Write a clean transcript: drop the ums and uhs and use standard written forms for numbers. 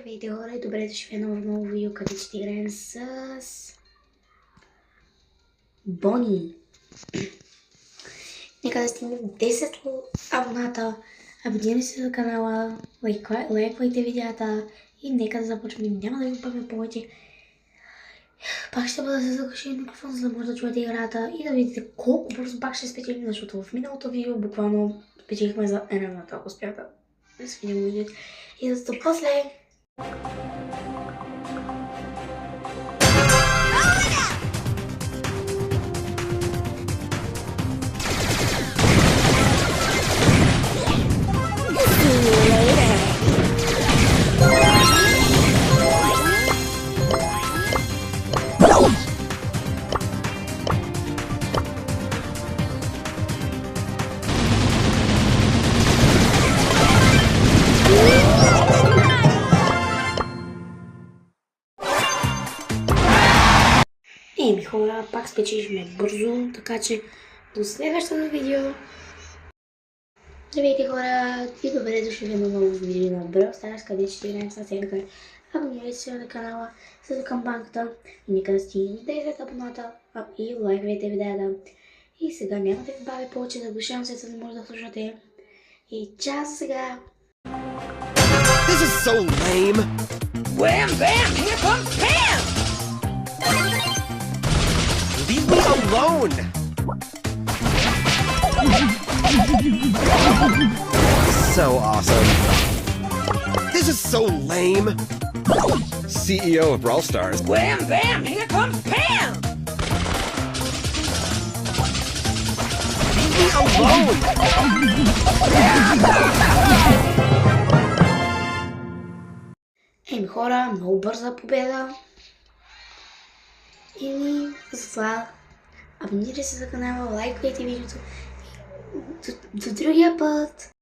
Здравейте хора и добре дошли в едно ново видео, където ще играем с Бони. Нека да стигнем 10 абоната, абонирайте се за канала, лайквайте видеята и нека да започнем. Няма да ви бавя повече. Пак ще бъда с заглушен микрофон, за да може да чуете играта и да видите колко бързо пак ще спечелим, защото в миналото видео буквално спечелихме за една минута, ако успях да свидим видеото. И да сте после. Еми хора, пак спечелихме бързо, така че до следващото видео. Здравейте хора и добре дошли в едно ново видео на Brawl Stars, където ще играем с Едгар. Абонирайте се на канала с камбанката и нека да стигнем 10 абоната и лайквайте видеята. И сега няма да ви бавя повече, заглушавам се, за да може да слушате. И чао за сега! This is so lame! Wham bam! Here comes Pam! Leave me alone! So awesome! This is so lame! CEO of Brawl Stars. Wham bam! Here comes Pam! Leave me alone! Еми хора, много бърза победа. И затова абонирайте се за канала, лайкайте видеото. До другия път!